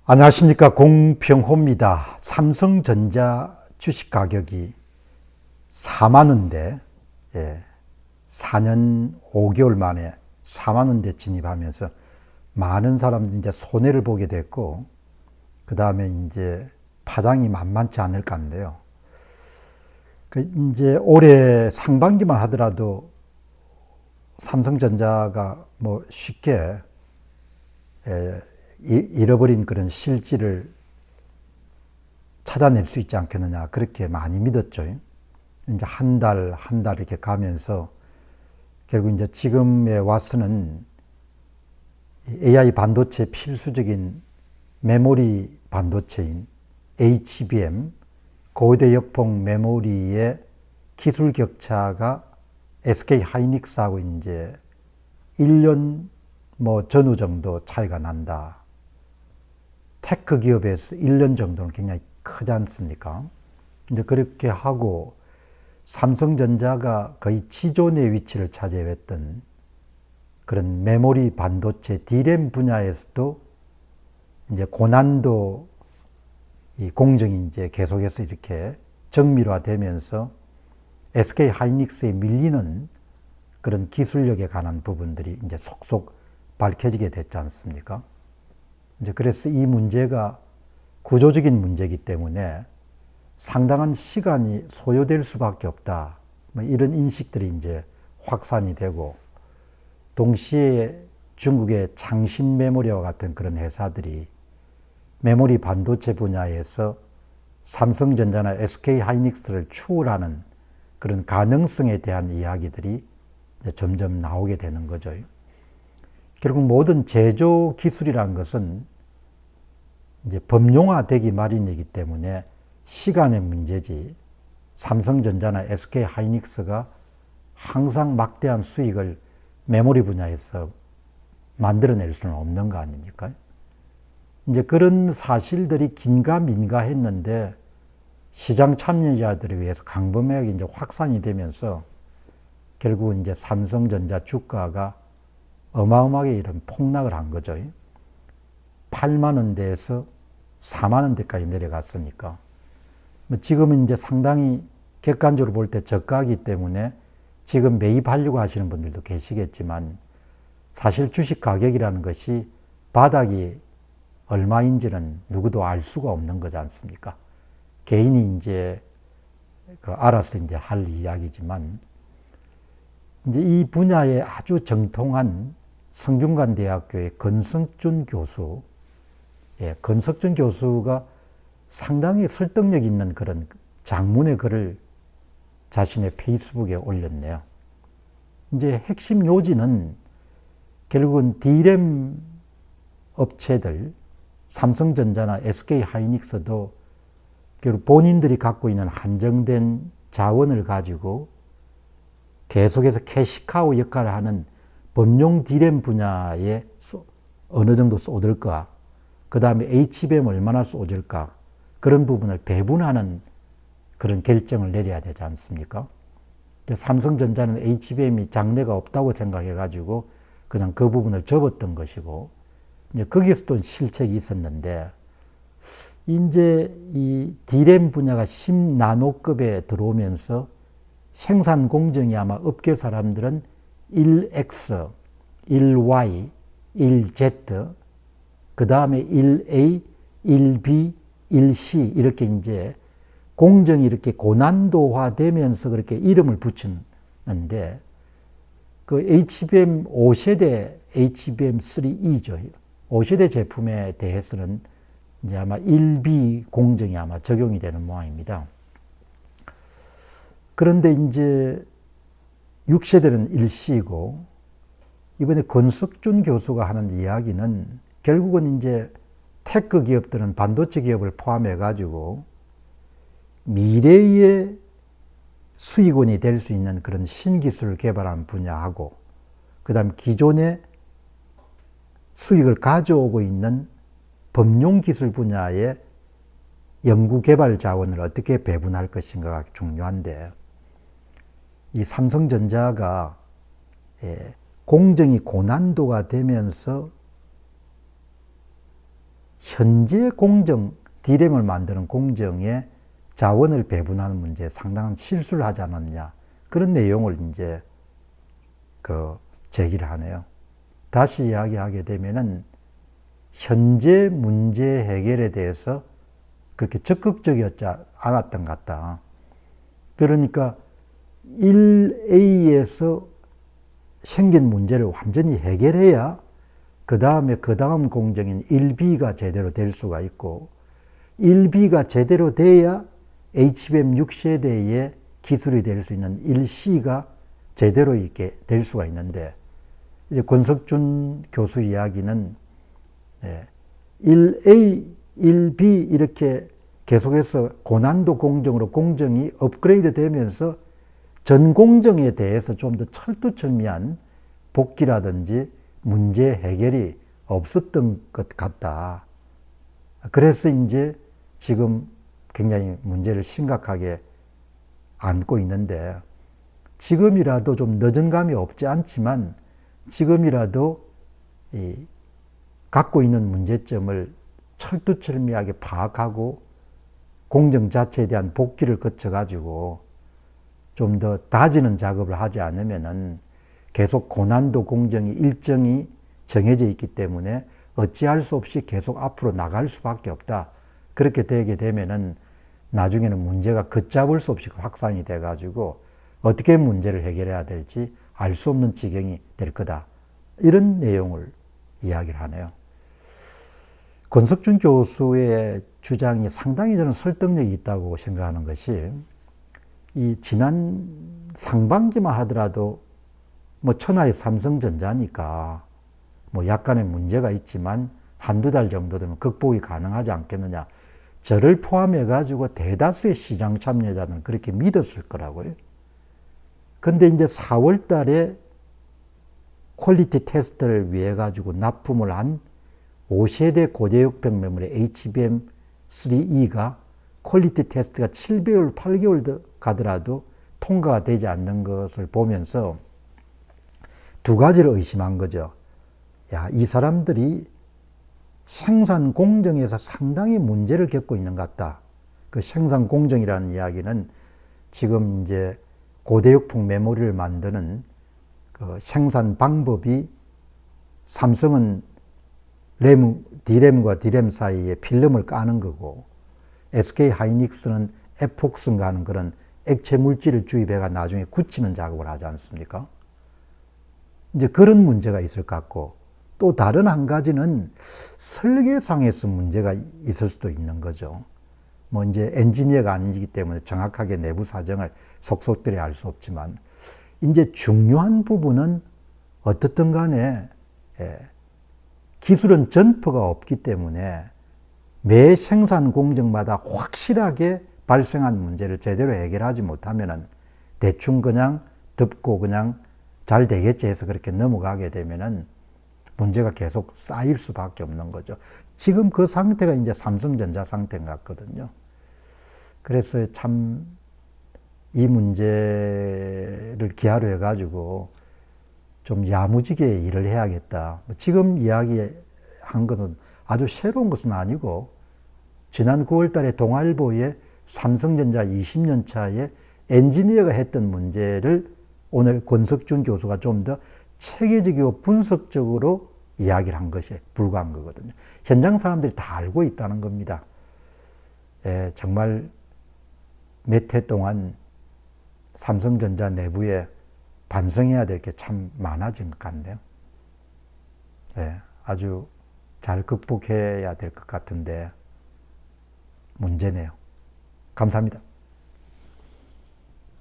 안녕하십니까, 공평호입니다. 삼성전자 주식 가격이 4만 원대, 4년 5개월 만에 4만 원대 진입하면서 많은 사람들이 이제 손해를 보게 됐고, 그 다음에 이제 파장이 만만치 않을 건데요. 이제 올해 상반기만 하더라도 삼성전자가 뭐 쉽게 잃어버린 그런 실질을 찾아낼 수 있지 않겠느냐, 그렇게 많이 믿었죠. 이제 한 달 이렇게 가면서 결국 이제 지금에 와서는 AI 반도체 필수적인 메모리 반도체인 HBM, 고대 역폭 메모리의 기술 격차가 SK 하이닉스하고 이제 1년 전후 정도 차이가 난다. 테크 기업에서 1년 정도는 굉장히 크지 않습니까? 이제 그렇게 하고 삼성전자가 거의 지존의 위치를 차지했던 그런 메모리 반도체 D램 분야에서도 이제 고난도 이 공정이 이제 계속해서 이렇게 정밀화되면서 SK 하이닉스에 밀리는 그런 기술력에 관한 부분들이 이제 속속 밝혀지게 됐지 않습니까? 이제 그래서 이 문제가 구조적인 문제이기 때문에 상당한 시간이 소요될 수밖에 없다. 이런 인식들이 이제 확산이 되고, 동시에 중국의 창신 메모리와 같은 그런 회사들이 메모리 반도체 분야에서 삼성전자나 SK 하이닉스를 추월하는 그런 가능성에 대한 이야기들이 점점 나오게 되는 거죠. 결국 모든 제조 기술이라는 것은 이제 범용화되기 마련이기 때문에 시간의 문제지, 삼성전자나 SK 하이닉스가 항상 막대한 수익을 메모리 분야에서 만들어낼 수는 없는 거 아닙니까? 이제 그런 사실들이 긴가민가 했는데 시장 참여자들에 의해서 강범하게 이제 확산이 되면서 결국은 이제 삼성전자 주가가 어마어마하게 이런 폭락을 한 거죠. 8만 원대에서 4만 원대까지 내려갔으니까. 지금은 이제 상당히 객관적으로 볼 때 저가이기 때문에 지금 매입하려고 하시는 분들도 계시겠지만, 사실 주식 가격이라는 것이 바닥이 얼마인지는 누구도 알 수가 없는 거지 않습니까? 개인이 이제 알아서 이제 할 이야기지만, 이제 이 분야에 아주 정통한 성균관대학교의 건석준 교수, 건석준 교수가 상당히 설득력 있는 그런 장문의 글을 자신의 페이스북에 올렸네요. 이제 핵심 요지는 결국은 D램 업체들, 삼성전자나 SK 하이닉스도 결국 본인들이 갖고 있는 한정된 자원을 가지고 계속해서 캐시카우 역할을 하는 범용 D램 분야에 어느 정도 쏟을까, 그 다음에 HBM 얼마나 쏟을까, 그런 부분을 배분하는 그런 결정을 내려야 되지 않습니까? 삼성전자는 HBM이 장래가 없다고 생각해가지고 그냥 그 부분을 접었던 것이고, 이제 거기서 또 실책이 있었는데, 이제 이 D램 분야가 10나노급에 들어오면서 생산 공정이 아마 업계 사람들은 1X, 1Y, 1Z, 그 다음에 1A, 1B, 1C 이렇게 이제 공정이 이렇게 고난도화 되면서 그렇게 이름을 붙이는데, 그 HBM 5세대 HBM3E죠. 5세대 제품에 대해서는 이제 아마 1B 공정이 아마 적용이 되는 모양입니다. 그런데 이제 6세대는 1C이고, 이번에 권석준 교수가 하는 이야기는 결국은 이제 테크 기업들은 반도체 기업을 포함해 가지고 미래의 수익원이 될 수 있는 그런 신기술을 개발한 분야하고, 그 다음 기존의 수익을 가져오고 있는 범용 기술 분야의 연구개발 자원을 어떻게 배분할 것인가가 중요한데, 이 삼성전자가 공정이 고난도가 되면서 현재 공정, D램을 만드는 공정에 자원을 배분하는 문제에 상당한 실수를 하지 않았느냐. 그런 내용을 이제 제기를 하네요. 다시 이야기하게 되면은 현재 문제 해결에 대해서 그렇게 적극적이었지 않았던 것 같다. 그러니까 1A에서 생긴 문제를 완전히 해결해야 그 다음에 그 다음 공정인 1B가 제대로 될 수가 있고 1B가 제대로 돼야 HBM 6세대의 기술이 될 수 있는 1C가 제대로 있게 될 수가 있는데 이제 권석준 교수 이야기는 1A, 1B 이렇게 계속해서 고난도 공정으로 공정이 업그레이드 되면서 전 공정에 대해서 좀 더 철두철미한 복귀라든지 문제 해결이 없었던 것 같다. 그래서 이제 지금 굉장히 문제를 심각하게 안고 있는데 지금이라도 좀 늦은 감이 없지 않지만 지금이라도 갖고 있는 문제점을 철두철미하게 파악하고 공정 자체에 대한 복귀를 거쳐가지고 좀 더 다지는 작업을 하지 않으면은 계속 고난도 공정이 일정이 정해져 있기 때문에 어찌할 수 없이 계속 앞으로 나갈 수밖에 없다. 그렇게 되게 되면은 나중에는 문제가 걷잡을 수 없이 확산이 돼가지고 어떻게 문제를 해결해야 될지 알 수 없는 지경이 될 거다. 이런 내용을 이야기를 하네요. 권석준 교수의 주장이 상당히 저는 설득력이 있다고 생각하는 것이 이 지난 상반기만 하더라도 뭐 천하의 삼성전자니까 뭐 약간의 문제가 있지만 한두 달 정도 되면 극복이 가능하지 않겠느냐. 저를 포함해 가지고 대다수의 시장 참여자들은 그렇게 믿었을 거라고요. 근데 이제 4월 달에 퀄리티 테스트를 위해 가지고 납품을 한 5세대 고대역벽 메모리 HBM3E가 퀄리티 테스트가 7개월, 8개월 가더라도 통과가 되지 않는 것을 보면서 두 가지를 의심한 거죠. 야, 이 사람들이 생산 공정에서 상당히 문제를 겪고 있는 것 같다. 그 생산 공정이라는 이야기는 지금 이제 고대역폭 메모리를 만드는 그 생산 방법이 삼성은 D램과 D램 사이에 필름을 까는 거고 SK 하이닉스는 에폭스인가 하는 그런 액체 물질을 주입해가 나중에 굳히는 작업을 하지 않습니까? 이제 그런 문제가 있을 것 같고 또 다른 한 가지는 설계상에서 문제가 있을 수도 있는 거죠. 뭐 이제 엔지니어가 아니기 때문에 정확하게 내부 사정을 속속들이 알 수 없지만 이제 중요한 부분은 어떻든 간에 기술은 전퍼가 없기 때문에 매 생산 공정마다 확실하게 발생한 문제를 제대로 해결하지 못하면은 대충 그냥 덮고 그냥 잘 되겠지 해서 그렇게 넘어가게 되면은 문제가 계속 쌓일 수밖에 없는 거죠. 지금 그 상태가 이제 삼성전자 상태 같거든요. 그래서 참 이 문제를 기하로 해가지고 좀 야무지게 일을 해야겠다. 지금 이야기한 것은 아주 새로운 것은 아니고 지난 9월 달에 동아일보에 삼성전자 20년 차에 엔지니어가 했던 문제를 오늘 권석준 교수가 좀 더 체계적이고 분석적으로 이야기를 한 것이 불과한 거거든요. 현장 사람들이 다 알고 있다는 겁니다. 정말 몇 해 동안 삼성전자 내부에 반성해야 될 게 참 많아진 것 같네요. 아주 잘 극복해야 될 것 같은데 문제네요. 감사합니다.